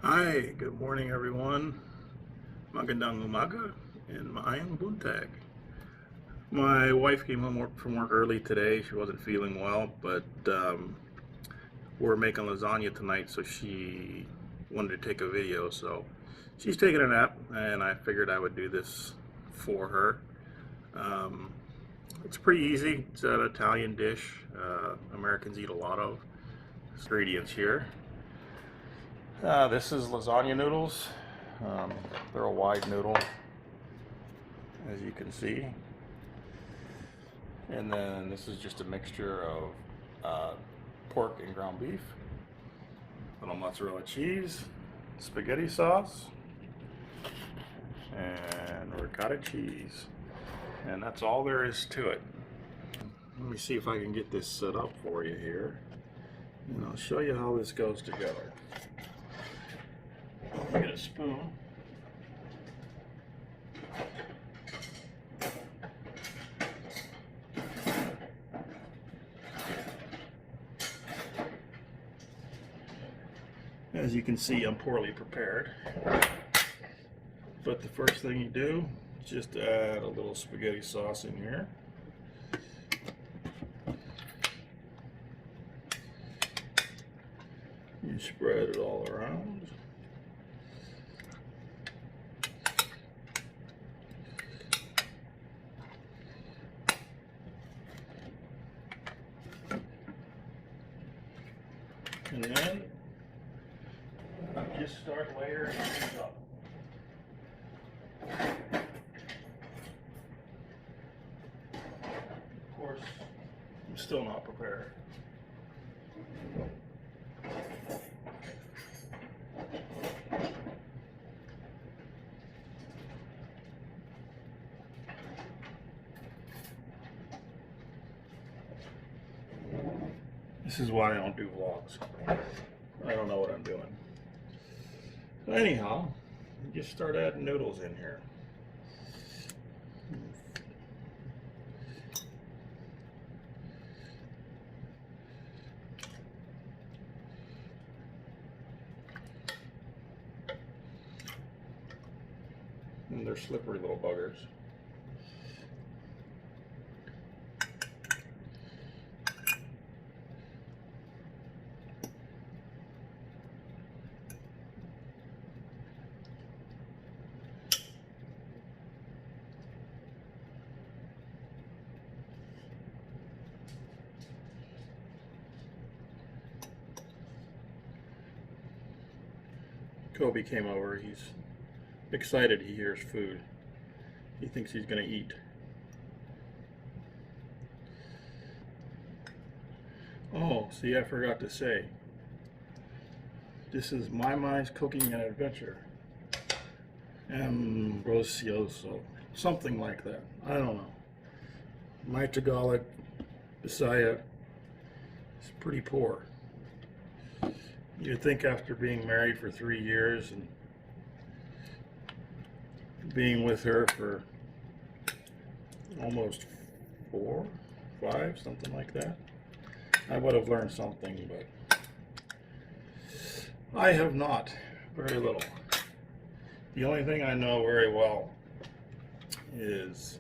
Hi, good morning everyone. Magandang umaga and maayong buntag. My wife came home from work early today. She wasn't feeling well, but we're making lasagna tonight, so she wanted to take a video. So she's taking a nap, and I figured I would do this for her. Um, it's pretty easy. It's an Italian dish. Americans eat a lot of. Ingredients here. This is lasagna noodles. Um, they're a wide noodle, as you can see. And then this is just a mixture of pork and ground beef, little mozzarella cheese, spaghetti sauce, and ricotta cheese. And that's all there is to it. Let me see if I can get this set up for you here. And I'll show you how this goes together. Get a spoon. As you can see, I'm poorly prepared. But the first thing you do is just add a little spaghetti sauce in here. You spread it all around. And then just start layering things up. Of course, I'm still not prepared. This is why I don't do vlogs. I don't know what I'm doing. So anyhow, just start adding noodles in here. And they're slippery little buggers. Kobe came over. He's excited he hears food. He thinks he's going to eat. Oh, see, I forgot to say. This is My Cooking and Adventure. Ambrosioso. Something like that. I don't know. My Tagalog, Bisaya, is pretty poor. You'd think after being married for 3 years and being with her for almost 4, 5, something like that, I would have learned something, but I have not. Very little. The only thing I know very well is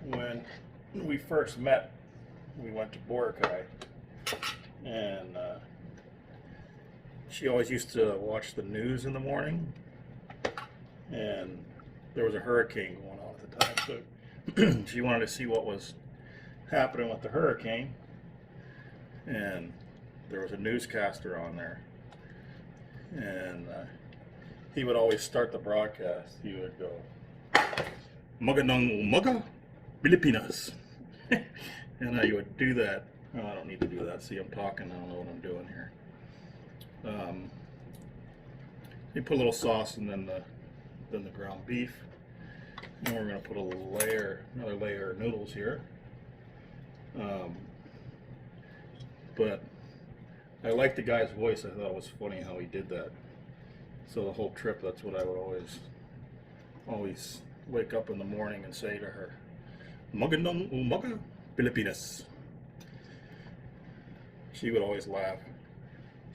when we first met, we went to Boracay, and she always used to watch the news in the morning, and there was a hurricane going on at the time, so she wanted to see what was happening with the hurricane, and there was a newscaster on there, and he would always start the broadcast. He would go, "Magandang umaga, Pilipinas," and I would do that. Oh, I don't need to do that. See, I'm talking. I don't know what I'm doing here. You put a little sauce and then the ground beef, and we're going to put another layer of noodles here. But I liked the guy's voice. I thought it was funny how he did that. So the whole trip, that's what I would always wake up in the morning and say to her, "Magandang umaga, Pilipinas." She would always laugh.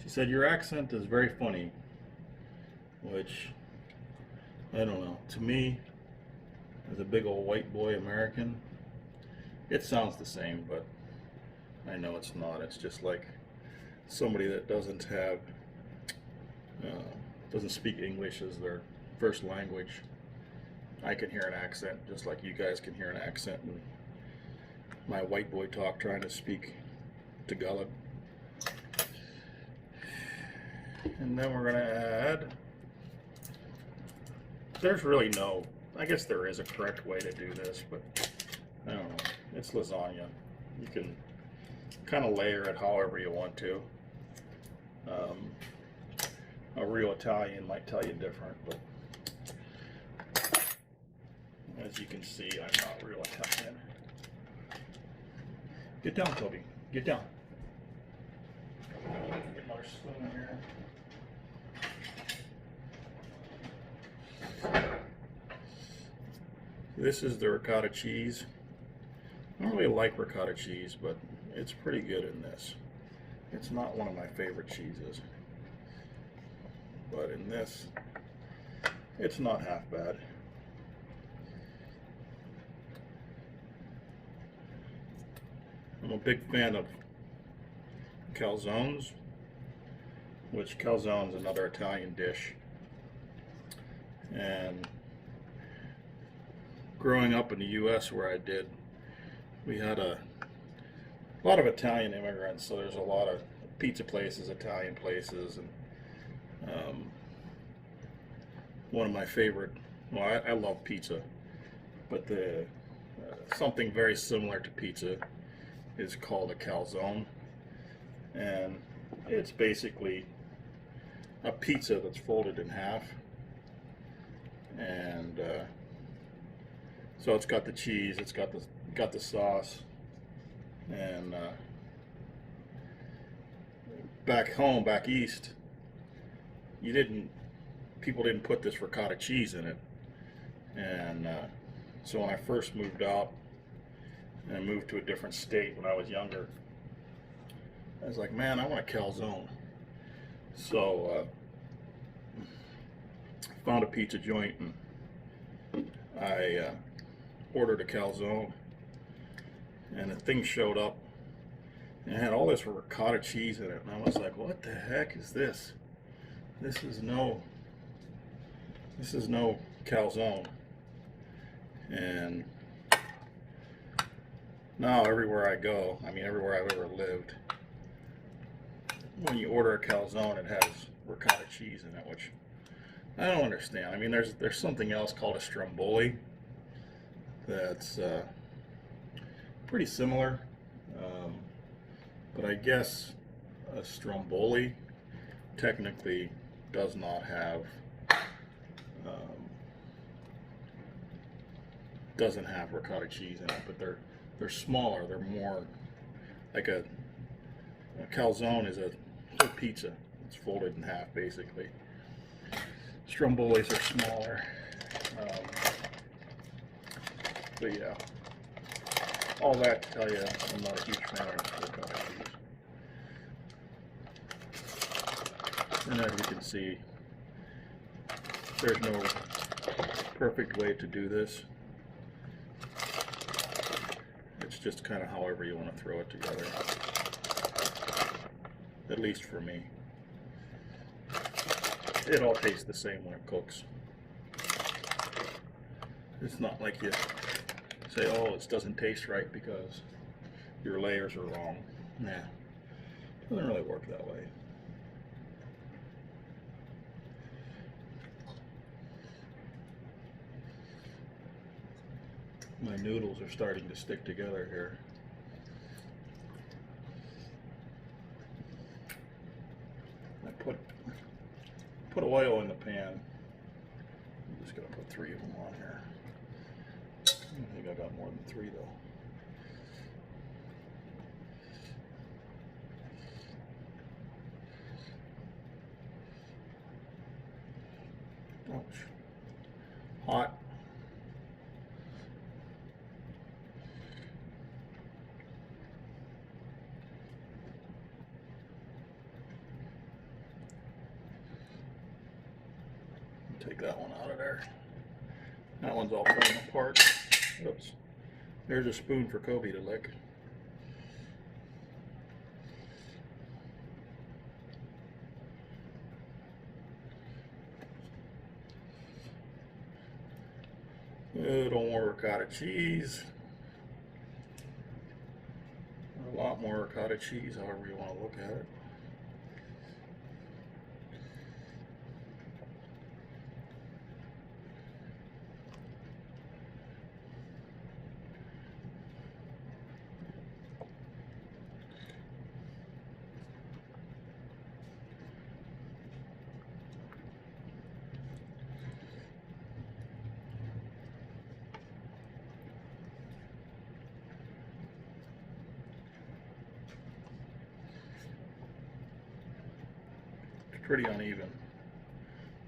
She said, "Your accent is very funny." which, I don't know, to me, as a big old white boy American, it sounds the same, but I know it's not. It's just like somebody that doesn't speak English as their first language. I can hear an accent just like you guys can hear an accent in my white boy talk trying to speak Tagalog. And then we're gonna add, there's really no, I guess there is a correct way to do this, but I don't know, it's lasagna. You can kind of layer it however you want to. A real Italian might tell you different, but as you can see, I'm not real Italian. Get down, Toby. Get down. Get another spoon here. This is the ricotta cheese. I don't really like ricotta cheese, but it's pretty good in this. It's not one of my favorite cheeses, but in this, it's not half bad. I'm a big fan of calzones, which calzone is another Italian dish. And growing up in the U.S. where I did, we had a lot of Italian immigrants, so there's a lot of pizza places, Italian places, and one of my favorite, well, I love pizza, but the something very similar to pizza is called a calzone, and it's basically a pizza that's folded in half, and so it's got the cheese, it's got the sauce, and back home, back east, people didn't put this ricotta cheese in it, and so when I first moved out and I moved to a different state when I was younger, I was like, man, I want a calzone. So found a pizza joint and I ordered a calzone, and the thing showed up and it had all this ricotta cheese in it, and I was like, what the heck is this? This is no calzone. And now everywhere I go, I mean everywhere I've ever lived, when you order a calzone, it has ricotta cheese in it, which I don't understand. I mean, there's something else called a stromboli that's pretty similar, but I guess a stromboli technically does not have doesn't have ricotta cheese in it, but they're smaller. They're more like a calzone is a whole pizza. It's folded in half basically. Strombolis are smaller, but yeah. All that to tell you, I'm not a huge fan of ricotta cheese. And as you can see, there's no perfect way to do this. It's just kind of however you want to throw it together. At least for me. It all tastes the same when it cooks. It's not like you say, oh, it doesn't taste right because your layers are wrong. Nah, it doesn't really work that way. My noodles are starting to stick together here. I put oil in the pan. I'm just gonna put 3 of them on here. I think I got more than 3 though. Ouch. Hot. Take that one out of there. That one's all falling apart. Oops. There's a spoon for Kobe to lick. A little more ricotta cheese. A lot more ricotta cheese, however you want to look at it. Pretty uneven,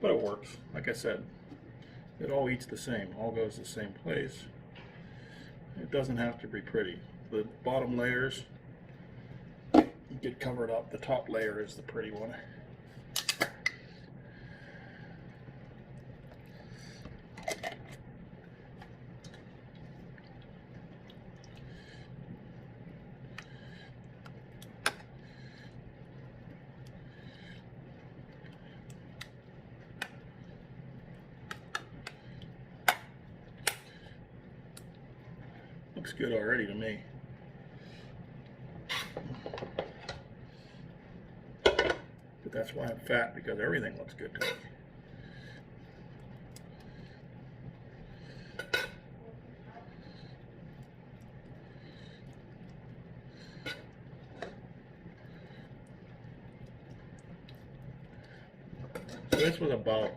but it works. Like I said, it all eats the same, all goes the same place. It doesn't have to be pretty. The bottom layers get covered up. The top layer is the pretty one. Looks good already to me. But that's why I'm fat, because everything looks good to me. So this was about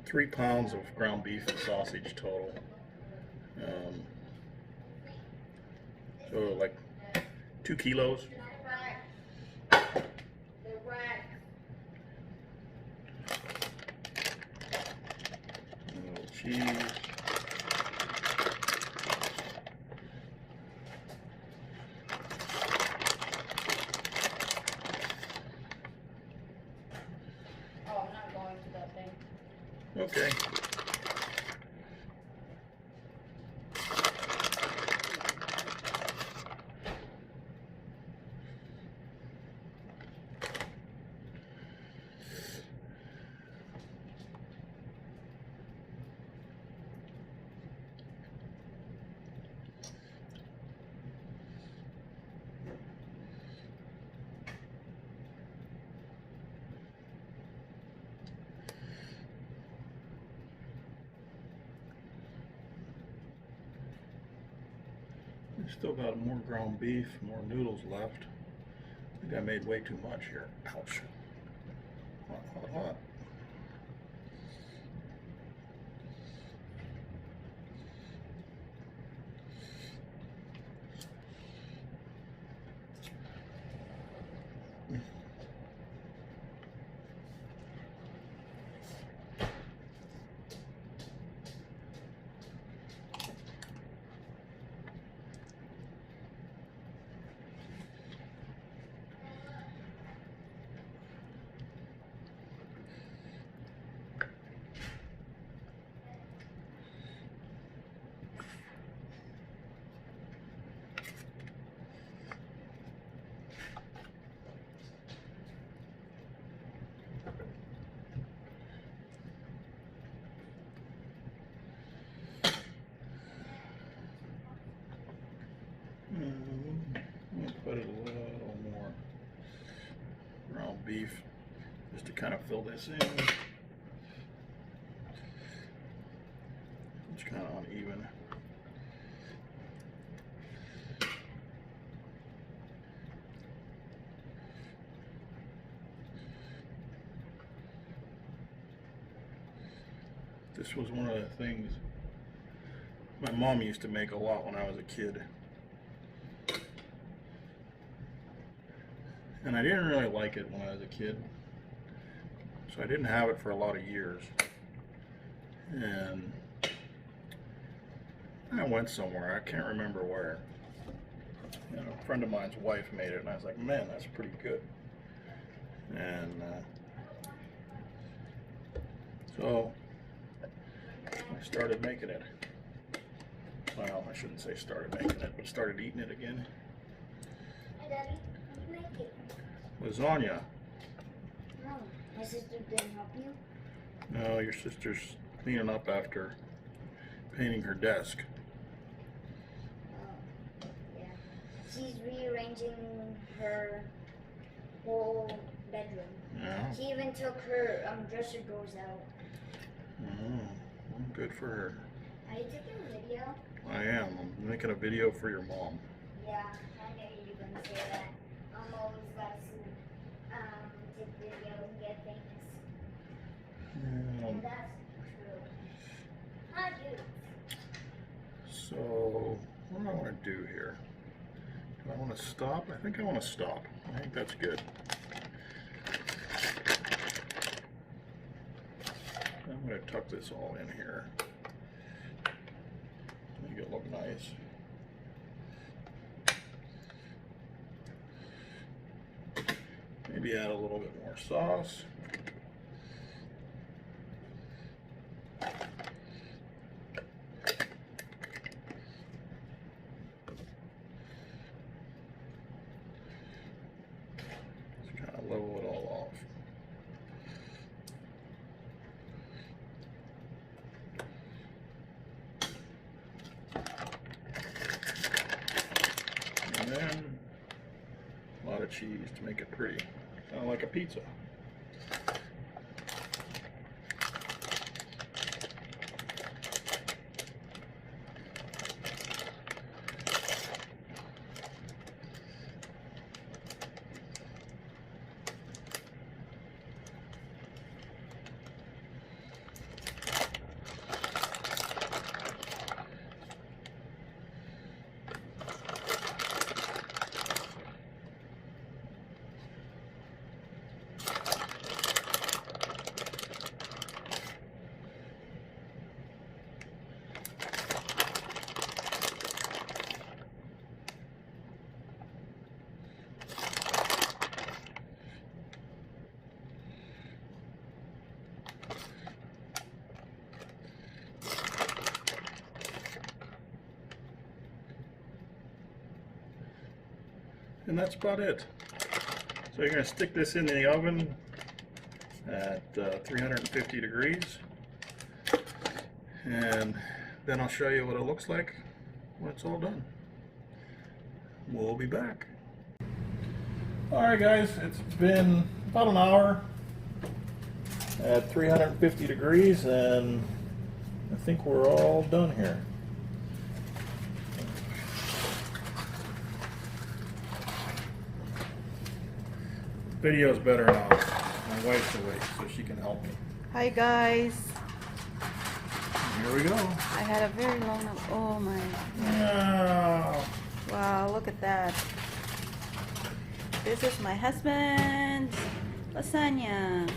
3 pounds of ground beef and sausage total. So like 2 kilos. A little cheese. Oh, I'm not going to that thing. Okay. Still got more ground beef, more noodles left. I think I made way too much here. Ouch. Hot, hot, hot. Put a little more ground beef just to kind of fill this in. It's kind of uneven. This was one of the things my mom used to make a lot when I was a kid. And I didn't really like it when I was a kid, so I didn't have it for a lot of years. And I went somewhere, I can't remember where. You know, a friend of mine's wife made it, and I was like, man, that's pretty good. And So I started making it. Well, I shouldn't say started making it, but started eating it again. Hi, Daddy. What do you make it? Lasagna. No, my sister didn't help you. No, your sister's cleaning up after painting her desk. Oh, yeah. She's rearranging her whole bedroom. Yeah. She even took her dresser drawers out. Oh, well, good for her. Are you taking a video? I am. I'm making a video for your mom. Yeah, I knew you were gonna say that. Mom always likes to take videos and get famous. And that's true. I do. So, what do I want to do here? Do I want to stop? I think I want to stop. I think that's good. I'm going to tuck this all in here. Make it look nice. Maybe add a little bit more sauce. Just kind of level it all off. And then a lot of cheese to make it pretty, kind of like a pizza. And that's about it. So you're going to stick this in the oven at 350 degrees, and then I'll show you what it looks like when it's all done. We'll be back. Alright guys, it's been about an hour at 350 degrees, and I think we're all done here. Video's better now. My wife's awake, so she can help me. Hi guys. Here we go. I had a very long night. Oh my. No. Wow, look at that. This is my husband's lasagna.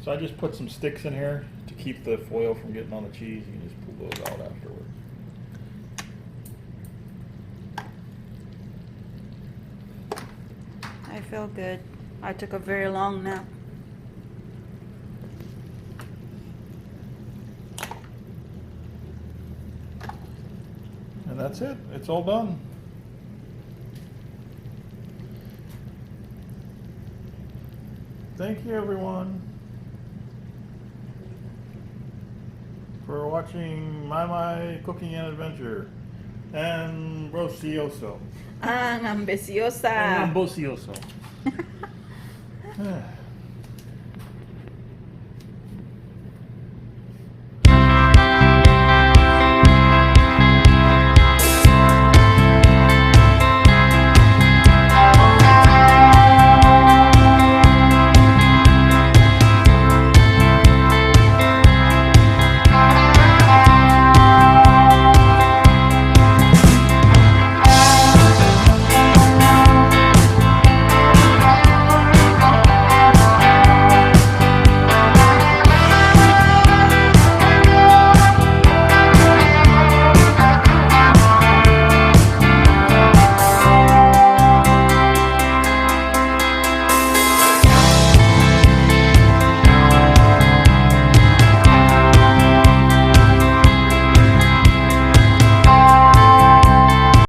So I just put some sticks in here to keep the foil from getting on the cheese. You can just pull those out afterward. I feel good. I took a very long nap. And that's it. It's all done. Thank you everyone for watching my cooking and adventure. And ambicioso. Ang ambiciosa. And ambicioso.